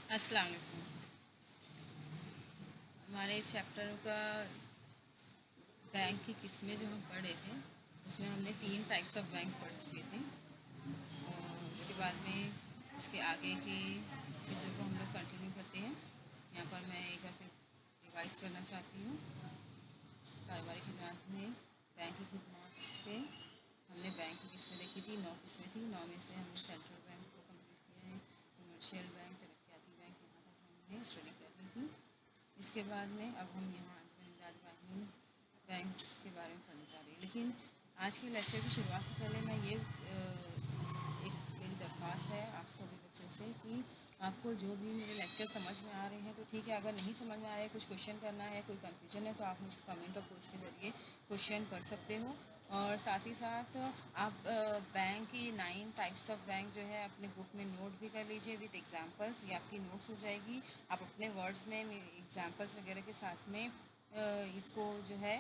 अस्सलाम वालेकुम। हमारे इस चैप्टर का बैंक की किस्में जो हम पढ़ रहे थे उसमें हमने 3 टाइप्स ऑफ बैंक पढ़ चुके थे। और उसके बाद में उसके आगे की चीज़ों को हम लोग कंटिन्यू करते हैं। यहाँ पर मैं एक बार फिर रिवाइज करना चाहती हूँ। कारोबारी खिदमत में बैंक की खिदमत पे हमने बैंक की किस्में देखी थी, 9 किस्में थी। 9 में से हमने सेंट्रल बैंक को कंप्लीट किया है, कमर्शियल बैंक, तरक्याती बैंक, यहाँ तक हमने स्टडी कर ली थी। इसके बाद में अब हम यहाँ अंजुमन इमदाद वाहिनी बैंक के बारे में पढ़ने जा रहे हैं। लेकिन आज के लेक्चर की शुरुआत से पहले मैं ये एक मेरी दरख्वास्त है आप सभी बच्चों से कि आपको जो भी मेरे लेक्चर समझ में आ रहे हैं तो ठीक है, अगर नहीं समझ में आ रहा है, कुछ क्वेश्चन करना है, कोई कन्फ्यूजन है तो आप मुझे कमेंट और पोस्ट के ज़रिए क्वेश्चन कर सकते हो। और साथ ही साथ आप बैंक की 9 टाइप्स ऑफ बैंक जो है अपने बुक में नोट भी कर लीजिए विद एग्जांपल्स। ये आपकी नोट्स हो जाएगी। आप अपने वर्ड्स में एग्जांपल्स वगैरह के साथ में इसको जो है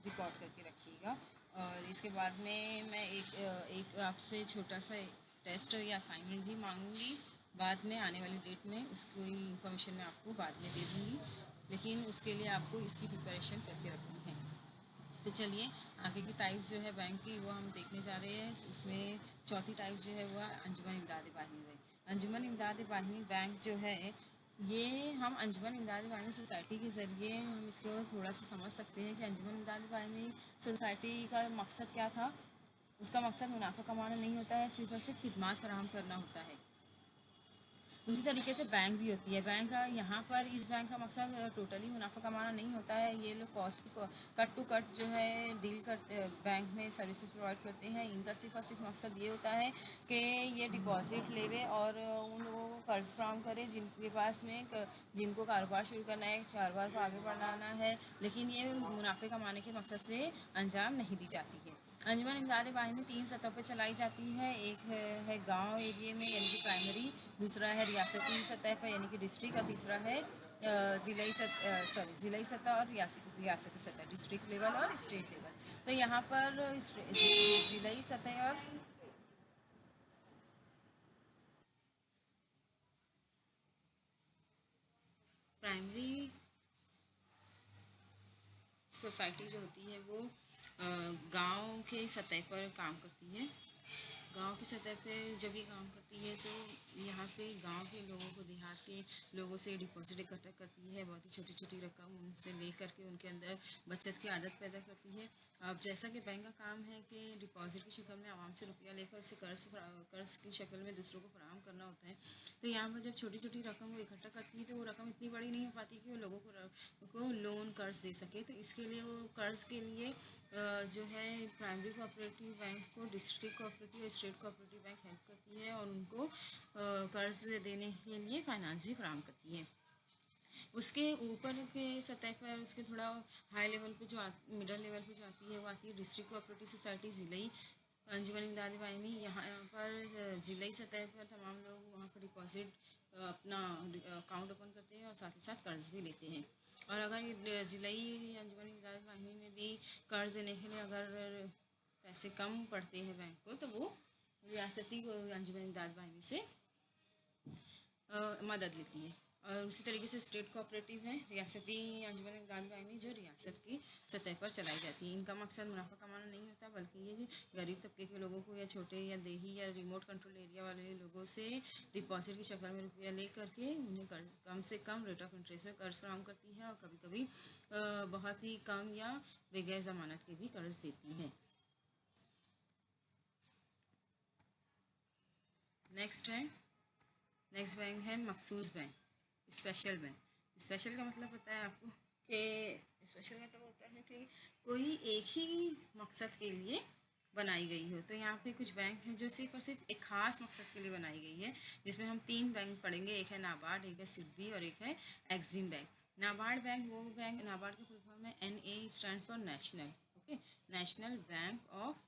रिकॉर्ड करके रखिएगा। और इसके बाद में मैं एक आपसे छोटा सा टेस्ट या असाइनमेंट भी मांगूंगी बाद में आने वाली डेट में। उसकी इंफॉर्मेशन मैं आपको बाद में दे दूँगी, लेकिन उसके लिए आपको इसकी प्रिपरेशन करके रखनी है। तो चलिए आगे की टाइप्स जो है बैंक की वो हम देखने जा रहे हैं। इसमें चौथी टाइप जो है वो अंजुमन इमदाद बाहिनी बैंक। अंजुमन इमदाद बाहिनी बैंक जो है ये हम अंजुमन इमदाद बाहिनी सोसाइटी के ज़रिए हम इसको थोड़ा सा समझ सकते हैं कि अंजुमन इमदाद बाहिनी सोसाइटी का मकसद क्या था। उसका मकसद मुनाफा कमाना नहीं होता है, सिर्फ और सिर्फ खिदमात फराहम करना होता है। उसी तरीके से बैंक भी होती है। बैंक का यहाँ पर इस बैंक का मकसद टोटली मुनाफा कमाना नहीं होता है। ये लोग कॉस्ट कट टू कट जो है डील करते बैंक में सर्विसेज प्रोवाइड करते हैं। इनका सिर्फ और सिर्फ मकसद ये होता है कि ये डिपॉजिट लेवे और उन लोगों को कर्ज फ्राहम करे जिनके पास में जिनको कारोबार शुरू करना है, कारोबार को आगे बढ़ाना है, लेकिन ये मुनाफे कमाने के मकसद से अंजाम नहीं दी जाती है। अंजुमन इमदाद बाहिनी 3 सतह पर चलाई जाती है। एक है गांव एरिया में यानी कि प्राइमरी, दूसरा है रियासती सतह पर यानी कि डिस्ट्रिक्ट, और तीसरा है ज़िलाई सतह और रियासती सतह, डिस्ट्रिक्ट लेवल और स्टेट लेवल। तो यहाँ पर ज़िलाई सतह और प्राइमरी सोसाइटी जो होती है वो गांव के सतह पर काम करती है। गांव की सतह पे जब ये काम करती है तो यहाँ पे गांव के लोगों को, देहात के लोगों से डिपॉजिट इकट्ठा करती है, बहुत ही छोटी छोटी रकम उनसे ले करके उनके अंदर बचत की आदत पैदा करती है। अब जैसा कि बैंक का काम है कि डिपॉजिट की शक्ल में आवाम से रुपया लेकर उसे कर्ज की शक्ल में दूसरों को फराहम करना होता है। तो यहाँ पर जब छोटी छोटी रकम वो इकट्ठा करती है तो वो रकम इतनी बड़ी नहीं हो पाती कि वो लोगों को लोन कर्ज दे सके। तो इसके लिए वो कर्ज के लिए जो है प्राइमरी कोऑपरेटिव बैंक को डिस्ट्रिक्ट कोऑपरेटिव और स्टेट कोऑपरेटिव बैंक हेल्प करती है और उनको कर्ज देने के लिए फाइनेंस भी फराहम करती है। उसके ऊपर के सतह पर उसके थोड़ा हाई लेवल पे जो मिडल लेवल पे जो आती है वो आती है डिस्ट्रिक्ट कोऑपरेटिव सोसाइटी ज़िलाई अंजुमन इमदाद बाहिनी। यहाँ पर ज़िलाई सतह पर तमाम लोग वहाँ पर डिपॉजिट अपना अकाउंट ओपन करते हैं और साथ ही साथ कर्ज भी लेते हैं। और अगर ज़िलाई अंजुमन इमदाद बाहिनी में भी कर्ज देने के लिए अगर पैसे कम पड़ते हैं बैंक को तो वो रियासती अंजुमन इमदाद बाहिनी से मदद लेती है। और उसी तरीके से स्टेट कोऑपरेटिव है, रियासती अंजुमन इमदाद बाहिनी जो रियासत की सतह पर चलाई जाती है। इनका मकसद मुनाफा कमाना नहीं होता बल्कि ये जो गरीब तबके के लोगों को या छोटे या देही या रिमोट कंट्रोल एरिया वाले लोगों से डिपॉजिट की शक्ल में रुपया ले करके उन्हें कम से कम रेट ऑफ इंटरेस्ट में कर्ज फराहम करती है और कभी कभी बहुत ही कम या बगैर ज़मानत के भी कर्ज देती है। नेक्स्ट बैंक है मखसूस बैंक, स्पेशल बैंक। स्पेशल का मतलब पता है आपको कि स्पेशल मतलब होता है कि कोई एक ही मकसद के लिए बनाई गई हो। तो यहाँ पे कुछ बैंक हैं जो सिर्फ और सिर्फ एक खास मकसद के लिए बनाई गई है, जिसमें हम 3 बैंक पढ़ेंगे। एक है नाबार्ड, एक है सिडबी और एक है एक्सिम बैंक। नाबार्ड बैंक वो बैंक, नाबार्ड का फुल फॉर्म है NA stand for national, okay, national bank of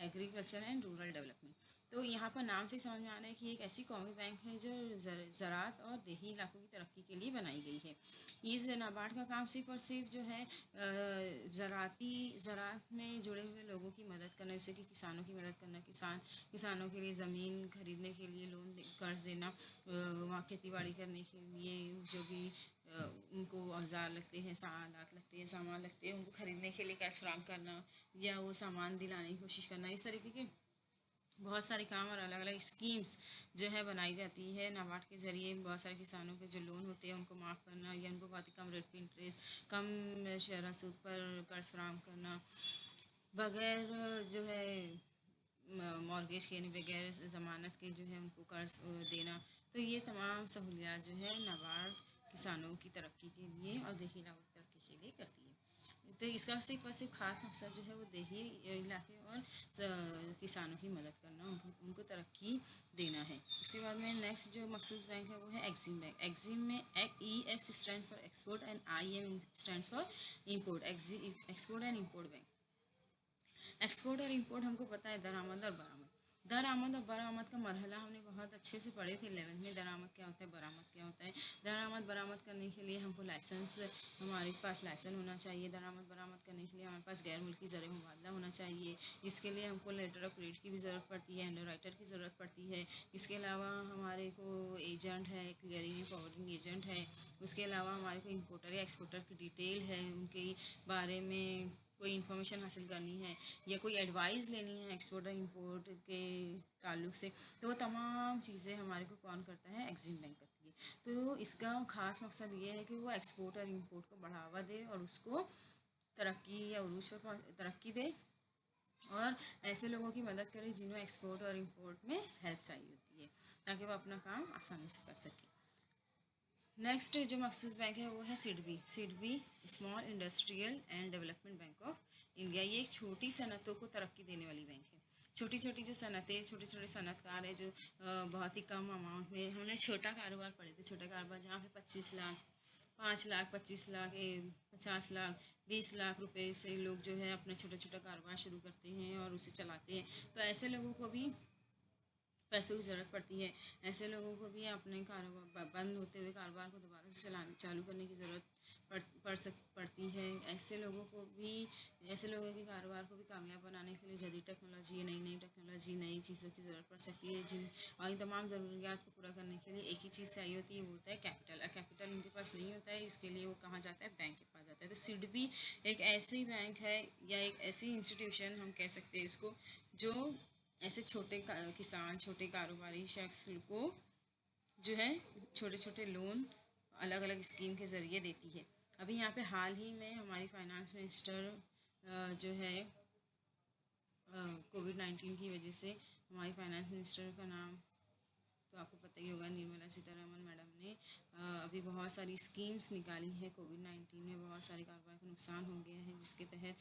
agriculture and rural development. तो यहाँ पर नाम से समझ में आ रहा है कि एक ऐसी कौमी बैंक है जो ज़राअत और देही इलाकों की तरक्की के लिए बनाई गई है। इस नाबार्ड का काम सिर्फ और सिर्फ जो है ज़राअत में जुड़े हुए लोगों की मदद करना, जैसे कि किसानों की मदद करना, किसानों के लिए ज़मीन खरीदने के लिए लोन कर्ज देना, वहाँ खेती बाड़ी करने के लिए जो भी उनको औजार लगते हैं, आलात लगते हैं, सामान लगते हैं, उनको ख़रीदने के लिए कर्ज फराहम करना या वो सामान दिलाने की कोशिश करना, इस तरीके के बहुत सारे काम और अलग अलग स्कीम्स जो है बनाई जाती है नाबार्ड के ज़रिए। बहुत सारे किसानों के जो लोन होते हैं उनको माफ़ करना या उनको बहुत ही कम रेट पे इंटरेस्ट, कम शरह सूद पर कर्ज फराहम करना, बगैर जो है मॉर्गेज के यानी बगैर ज़मानत के जो है उनको कर्ज देना। तो ये तमाम सहूलियात जो है नाबार्ड किसानों की तरक्की के लिए और देही इलाकों की तरक्की के लिए करती है। तो इसका सिर्फ और सिर्फ खास मकसद जो है वो देही इलाके और किसानों की मदद करना, उनको तरक्की देना है। उसके बाद में नेक्स्ट जो मखसूस बैंक है वो है एक्जिम बैंक। एक्जिम में EX stand for export and IM stand for import. Export and import bank. Export और इंपोर्ट हमको पता है दरामद और बरामद। दरामद और बरामद का मरहला हमने बहुत अच्छे से पढ़े थे 11th में। दरामद क्या होता है, बरामद क्या होता है। दरामद बरामद करने के लिए हमको लाइसेंस, हमारे पास लाइसेंस होना चाहिए। दरामद बरामद करने के लिए हमारे पास गैर मुल्की ज़र मुबादला होना चाहिए। इसके लिए हमको लेटर ऑफ क्रेडिट की भी ज़रूरत पड़ती है, अंडर राइटर की ज़रूरत पड़ती है। इसके अलावा हमारे को एजेंट है, क्लियरिंग एंड फॉरवर्डिंग एजेंट है। उसके अलावा हमारे को इम्पोर्टर या एक्सपोर्टर की डिटेल है, उनके बारे में कोई इन्फॉर्मेशन हासिल करनी है या कोई एडवाइस लेनी है एक्सपोर्ट और इंपोर्ट के ताल्लुक से, तो वो तमाम चीज़ें हमारे को कौन करता है, एक्जिम बैंक करती है। तो इसका ख़ास मकसद ये है कि वो एक्सपोर्ट और इंपोर्ट को बढ़ावा दे और उसको तरक्की या उरूज पर तरक्की दे और ऐसे लोगों की मदद करे जिन्हें एक्सपोर्ट और इंपोर्ट में हेल्प चाहिए होती है, ताकि वो अपना काम आसानी से कर सके। नेक्स्ट जो मखसूस बैंक है वो है SIDBI. SIDBI small industrial and development bank of India. ये एक छोटी सनतों को तरक्की देने वाली बैंक है। छोटी छोटी जो सनतें, छोटे छोटे सनतकार है जो बहुत ही कम अमाउंट में, हमने छोटा कारोबार पढ़े थे, छोटा कारोबार जहाँ पे 25 लाख, 5 लाख, 25 लाख, 50 लाख, 20 लाख रुपए से लोग जो है अपना छोटा छोटा कारोबार शुरू करते हैं और उसे चलाते हैं। तो ऐसे लोगों को भी पैसों की ज़रूरत पड़ती है। ऐसे लोगों को भी अपने कारोबार बंद होते हुए कारोबार को दोबारा से चालू करने की ज़रूरत पड़ती है। ऐसे लोगों को भी, ऐसे लोगों के कारोबार को भी कामयाब बनाने के लिए जदीद टेक्नोलॉजी, नई नई टेक्नोलॉजी, नई चीज़ों की ज़रूरत पड़ सकती है। जिन और इन तमाम ज़रूरियात को पूरा करने के लिए एक ही चीज़ चाहिए होती है, वो होता है कैपिटल। कैपिटल उनके पास नहीं होता है, इसके लिए वो कहाँ जाता है, बैंक के पास जाता है। तो सिडबी एक ऐसी बैंक है या एक ऐसी इंस्टीट्यूशन हम कह सकते हैं इसको, जो ऐसे छोटे किसान, छोटे कारोबारी शख्स को जो है छोटे छोटे लोन अलग अलग स्कीम के ज़रिए देती है। अभी यहाँ पे हाल ही में हमारी फाइनेंस मिनिस्टर जो है कोविड-19 की वजह से, हमारी फाइनेंस मिनिस्टर का नाम तो आपको पता ही होगा, निर्मला सीतारमण मैडम ने अभी बहुत सारी स्कीम्स निकाली है। कोविड-19 में बहुत सारे कारोबार को नुकसान हो गया है, जिसके तहत,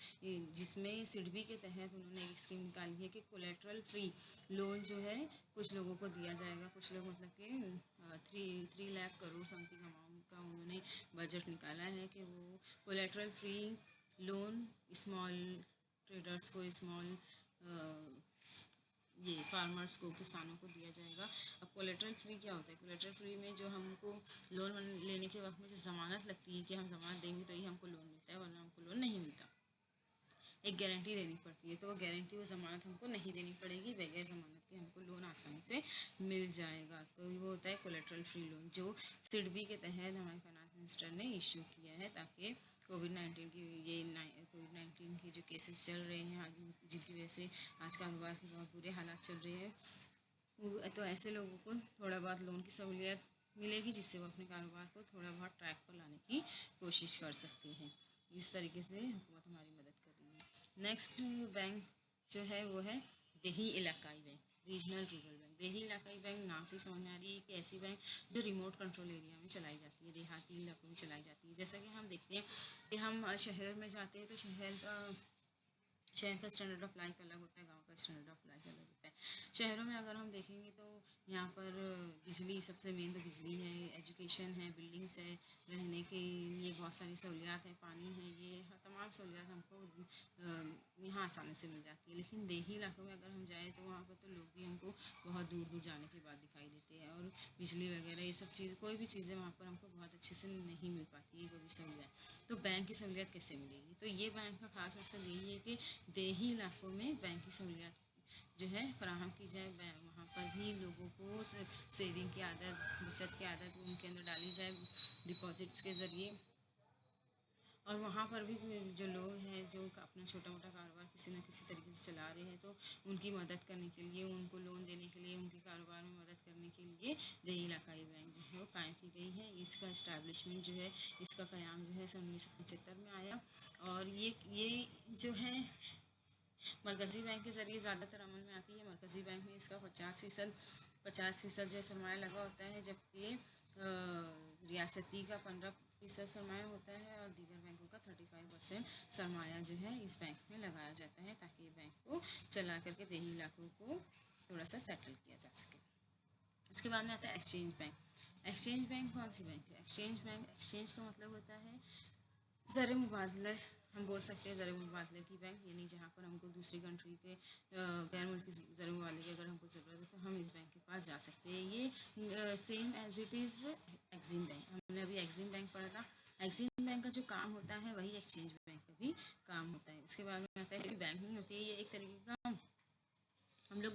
जिसमें सिडबी के तहत उन्होंने एक स्कीम निकाली है कि कोलेट्रल फ्री लोन जो है कुछ लोगों को दिया जाएगा। कुछ लोग मतलब कि 3 लाख करोड़ समथिंग अमाउंट का उन्होंने बजट निकाला है कि वो collateral free loan small traders को, स्मॉल ये फार्मर्स को, किसानों को दिया जाएगा। अब कोलेट्रल फ्री क्या होता है? कोलेट्रल फ्री में जो हमको लोन लेने के वक्त में जो ज़मानत लगती है कि हम ज़मानत देंगे तो ही हमको लोन मिलता है, वरना हमको लोन नहीं मिलता। एक गारंटी देनी पड़ती है, तो वो गारंटी, वो ज़मानत हमको नहीं देनी पड़ेगी। बगैर ज़मानत के हमको लोन आसानी से मिल जाएगा। तो वो होता है कोलेट्रल फ्री लोन, जो सिडबी के तहत हमारे फाइनेंस मिनिस्टर ने इशू किया है, ताकि कोविड-19 की जो केसेस चल रहे हैं आज, जिनकी वजह से आज कारोबार के बहुत बुरे हालात चल रहे हैं, तो ऐसे लोगों को थोड़ा बहुत लोन की सहूलियत मिलेगी, जिससे वो अपने कारोबार को थोड़ा बहुत ट्रैक पर लाने की कोशिश कर सकते हैं। इस तरीके से हुकूमत हमारी मदद कर रही है। नेक्स्ट बैंक जो है वो है देही इलाकाई बैंक, रीजनल रूरल बैंक। देही इलाकाई बैंक नाम से समझ में आ रही है कि ऐसी बैंक जो रिमोट कंट्रोल एरिया में चलाई जाती है, देहाती इलाकों में चलाई जाती है। जैसा कि हम देखते हैं कि हम शहर में जाते हैं तो शहर का स्टैंडर्ड ऑफ लाइफ अलग होता है, गांव का स्टैंडर्ड ऑफ लाइफ अलग होता है। शहरों में अगर हम देखेंगे तो यहाँ पर बिजली, सबसे मेन तो बिजली है, एजुकेशन है, बिल्डिंग्स है, रहने के लिए बहुत सारी सहूलियात है, पानी है, ये तमाम सहूलियात हमको यहाँ आसानी से मिल जाती है। लेकिन देही इलाकों में अगर हम जाएँ तो वहाँ पर तो लोग भी हमको बहुत दूर दूर जाने के बाद दिखाई देते हैं, और बिजली वगैरह ये सब चीज़, कोई भी चीज़ें वहाँ पर हमको बहुत अच्छे से नहीं मिल पाती है, कोई भी सहूलियत। तो बैंक की सहूलियत कैसे मिलेगी? तो ये बैंक का खास मकसद यही है कि देही इलाकों में बैंक की सहूलियत जो है फराहम की जाए। वहाँ पर भी लोगों को सेविंग की आदत, बचत की आदत उनके अंदर डाली जाए डिपॉजिट्स के ज़रिए। और वहाँ पर भी जो लोग हैं जो अपना छोटा मोटा कारोबार किसी न किसी तरीके से चला रहे हैं, तो उनकी मदद करने के लिए, उनको लोन देने के लिए, उनके कारोबार में मदद करने के लिए देही इलाकाई बैंक जो है वो कायम की गई है। इसका इस्टेब्लिशमेंट जो है, इसका क़याम जो है 1975 में आया। और ये जो है मरकज़ी बैंक के ज़रिए ज़्यादातर अमल में आती है। मरकज़ी बैंक में इसका 50% जो है सरमाया लगा होता है, जबकि रियासती का 15% सरमाया होता है और दीगर बैंकों का 35% सरमाया जो है इस बैंक में लगाया जाता है, ताकि ये बैंक को चला करके देही इलाकों को थोड़ा सा सेटल किया जा सके। उसके बाद में आता है एक्सचेंज बैंक। एक्सचेंज बैंक कौन सी बैंक है? एक्सचेंज बैंक, एक्सचेंज का मतलब होता है ज़र मुबादला, हम बोल सकते हैं ज़र मुबादले की बैंक, यानी जहाँ पर हमको दूसरी कंट्री के गैर मुल्की ज़र मुबादले की अगर हमको ज़रूरत है तो हम इस बैंक के पास जा सकते हैं। ये same as it is Exim bank, हमने अभी एक्सिम बैंक पढ़ा था। एक्सिम बैंक का जो काम होता है वही एक्सचेंज बैंक का भी काम होता है। उसके बाद में आता है बैंक नहीं होती है, ये एक तरीके का हम लोग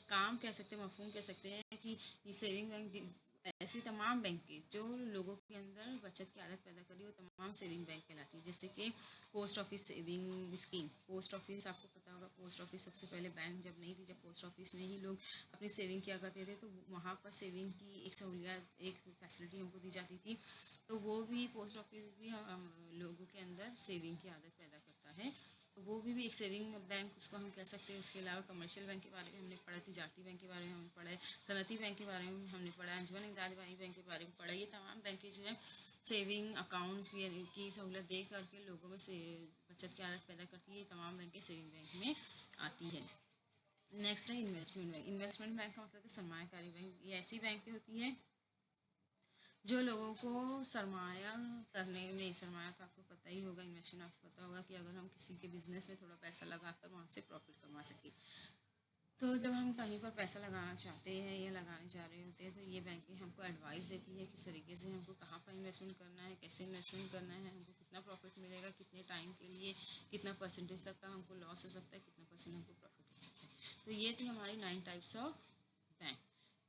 काम कह सकते हैं, मफहूम कह सकते हैं कि ये सेविंग बैंक ऐसी तमाम बैंक के जो लोगों के अंदर बचत की आदत पैदा करी, वो तमाम सेविंग बैंक कहलाती है। जैसे कि post office saving scheme, post office आपको पता होगा, पोस्ट ऑफिस सबसे पहले बैंक जब नहीं थी, जब पोस्ट ऑफिस में ही लोग अपनी सेविंग किया करते थे, तो वहाँ पर सेविंग की एक सहूलियत, एक फैसिलिटी हमको दी जाती थी। तो वो भी पोस्ट ऑफिस भी लोगों के अंदर सेविंग की आदत पैदा करता है, तो वो भी एक सेविंग बैंक उसको हम कह सकते हैं। उसके अलावा कमर्शियल बैंक के बारे में हमने पढ़ा, तिजारती बैंक के बारे में हमने पढ़ा है, सनती बैंक के बारे में हमने पढ़ा, अंजुमन इमदादी बैंक के बारे में पढ़ा। ये तमाम बैंकें जो है सेविंग अकाउंट्स यानी की सहूलत दे करके लोगों में से बचत की आदत पैदा करती है। तमाम बैंकें सेविंग बैंक में आती है। नेक्स्ट है इन्वेस्टमेंट बैंक। इन्वेस्टमेंट बैंक का मतलब है सरमायाकारी बैंक। ये ऐसी बैंकें होती है जो लोगों को सरमाया करने में, सरमाया तो आपको पता ही होगा, इन्वेस्टमेंट आपको पता होगा कि अगर हम किसी के बिजनेस में थोड़ा पैसा लगाकर वहाँ से प्रॉफिट कमा सके, तो जब हम कहीं पर पैसा लगाना चाहते हैं या लगाने जा रहे होते हैं, तो ये बैंकें हमको एडवाइस देती है किस तरीके से हमको कहाँ पर इन्वेस्टमेंट करना है, कैसे इन्वेस्टमेंट करना है, हमको कितना प्रॉफिट मिलेगा, कितने टाइम के लिए, कितना परसेंटेज तक का हमको लॉस हो सकता है, कितना परसेंट हमको प्रॉफिट हो सकता है। तो ये थी हमारी 9 टाइप्स ऑफ बैंक,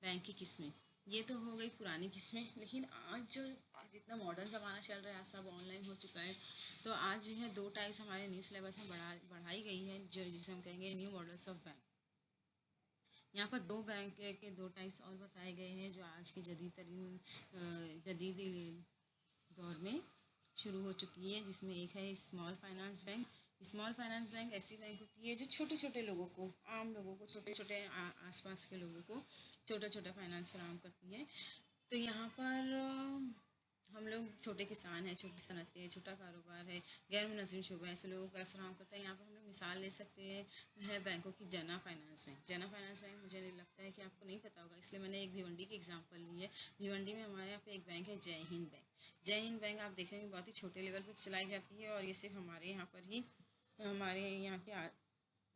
बैंक की किस्में। ये तो हो गई पुरानी किस्में। लेकिन आज जितना मॉडर्न ज़माना चल रहा है, आज सब ऑनलाइन हो चुका है, तो आज जो है 2 टाइप्स हमारे न्यू सिलेबस में बढ़ाई गई है, जो जिसे हम कहेंगे न्यू मॉडल्स ऑफ बैंक। यहाँ पर 2 बैंक के 2 टाइप्स और बताए गए हैं जो आज के जदीद दौर में शुरू हो चुकी है, जिसमें एक है small finance bank. Small finance bank ऐसी बैंक होती है जो छोटे छोटे लोगों को, आम लोगों को, छोटे छोटे आसपास के लोगों को छोटा छोटा फाइनेंस फराहम करती है। तो यहाँ पर हम लोग छोटे किसान हैं, छोटी सनतें हैं, छोटा कारोबार है, गैर मुनज़्ज़म शुबा ऐसे लोगों का फराहम करता है। यहाँ पर हम लोग मिसाल ले सकते हैं है बैंकों की जना फाइनेंस बैंक। जना फाइनेंस बैंक मुझे नहीं लगता है कि आपको नहीं पता होगा, इसलिए मैंने एक भिवंडी की एग्जांपल ली है। भिवंडी में हमारे यहाँ पे एक बैंक है जय हिंद बैंक। जय हिंद बैंक आप देखेंगे बहुत ही छोटे लेवल पर चलाई जाती है, और ये सिर्फ हमारे यहाँ पर ही, हमारे यहाँ के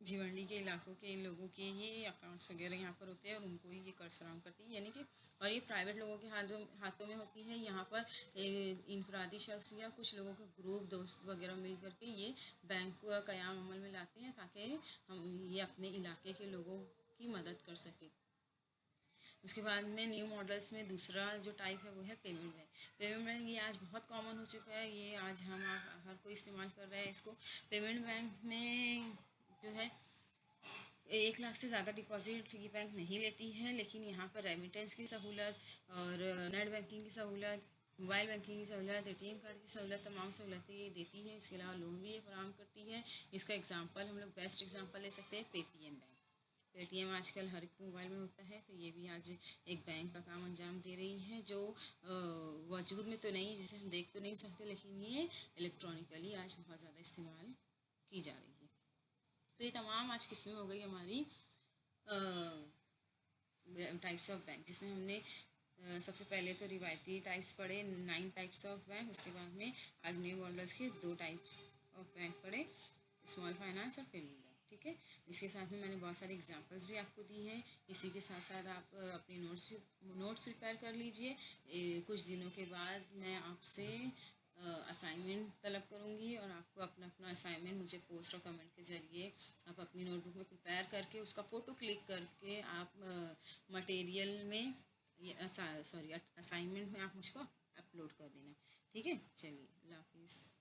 भिवंडी के इलाकों के लोगों के ये अकाउंट्स वगैरह यहाँ पर होते हैं, और उनको ही ये कर्ज फराहम करती है, यानी कि और ये प्राइवेट लोगों के हाथों में होती है। यहाँ पर इनफरादी शख्स या कुछ लोगों के ग्रुप, दोस्त वगैरह मिल करके ये बैंक का क़याम अमल में लाते हैं, ताकि हम ये अपने इलाके के लोगों की मदद कर सकें। उसके बाद में न्यू मॉडल्स में दूसरा जो टाइप है वो है पेमेंट बैंक। पेमेंट बैंक ये आज बहुत कॉमन हो चुका है, ये आज हम हर कोई इस्तेमाल कर रहा है इसको। पेमेंट बैंक में जो है 1 लाख से ज़्यादा डिपॉजिट ये बैंक नहीं लेती है, लेकिन यहाँ पर रेमिटेंस की सहूलत और नेट बैंकिंग की सहूलत, मोबाइल बैंकिंग की सहूलत, ATM कार्ड की सहूलत, तमाम सहूलतें ये देती है। इसके अलावा लोन भी ये फराहम करती है। इसका एग्जांपल हम लोग बेस्ट एग्जांपल ले सकते हैं पेटीएम बैंक। पेटीएम आजकल हर एक मोबाइल में होता है, तो ये भी आज एक बैंक का काम अंजाम दे रही है, जो वजूद में तो नहीं, जिसे हम देख तो नहीं सकते, लेकिन ये इलेक्ट्रॉनिकली आज बहुत ज़्यादा इस्तेमाल की जा रही है। तो ये तमाम आज किस्में हो गई हमारी टाइप्स ऑफ बैंक, जिसमें हमने सबसे पहले तो रिवायती टाइप्स पढ़े 9 टाइप्स ऑफ बैंक। उसके बाद में आज न्यू मॉडल्स के 2 टाइप्स ऑफ बैंक पढ़े, स्मॉल फाइनेंस और पेमेंट बैंक। ठीक है, इसके साथ में मैंने बहुत सारी एग्जांपल्स भी आपको दी हैं। इसी के साथ साथ आप अपनी नोट्स प्रिपेयर कर लीजिए। कुछ दिनों के बाद मैं आपसे असाइनमेंट तलब करूँगी और आपको अपना अपना असाइनमेंट मुझे पोस्ट और कमेंट के ज़रिए आप अपनी नोटबुक में प्रिपेयर करके उसका फ़ोटो क्लिक करके आप मटेरियल में सॉरी असाइनमेंट में आप मुझको अपलोड कर देना। ठीक है, चलिए, अल्लाह हाफिज़।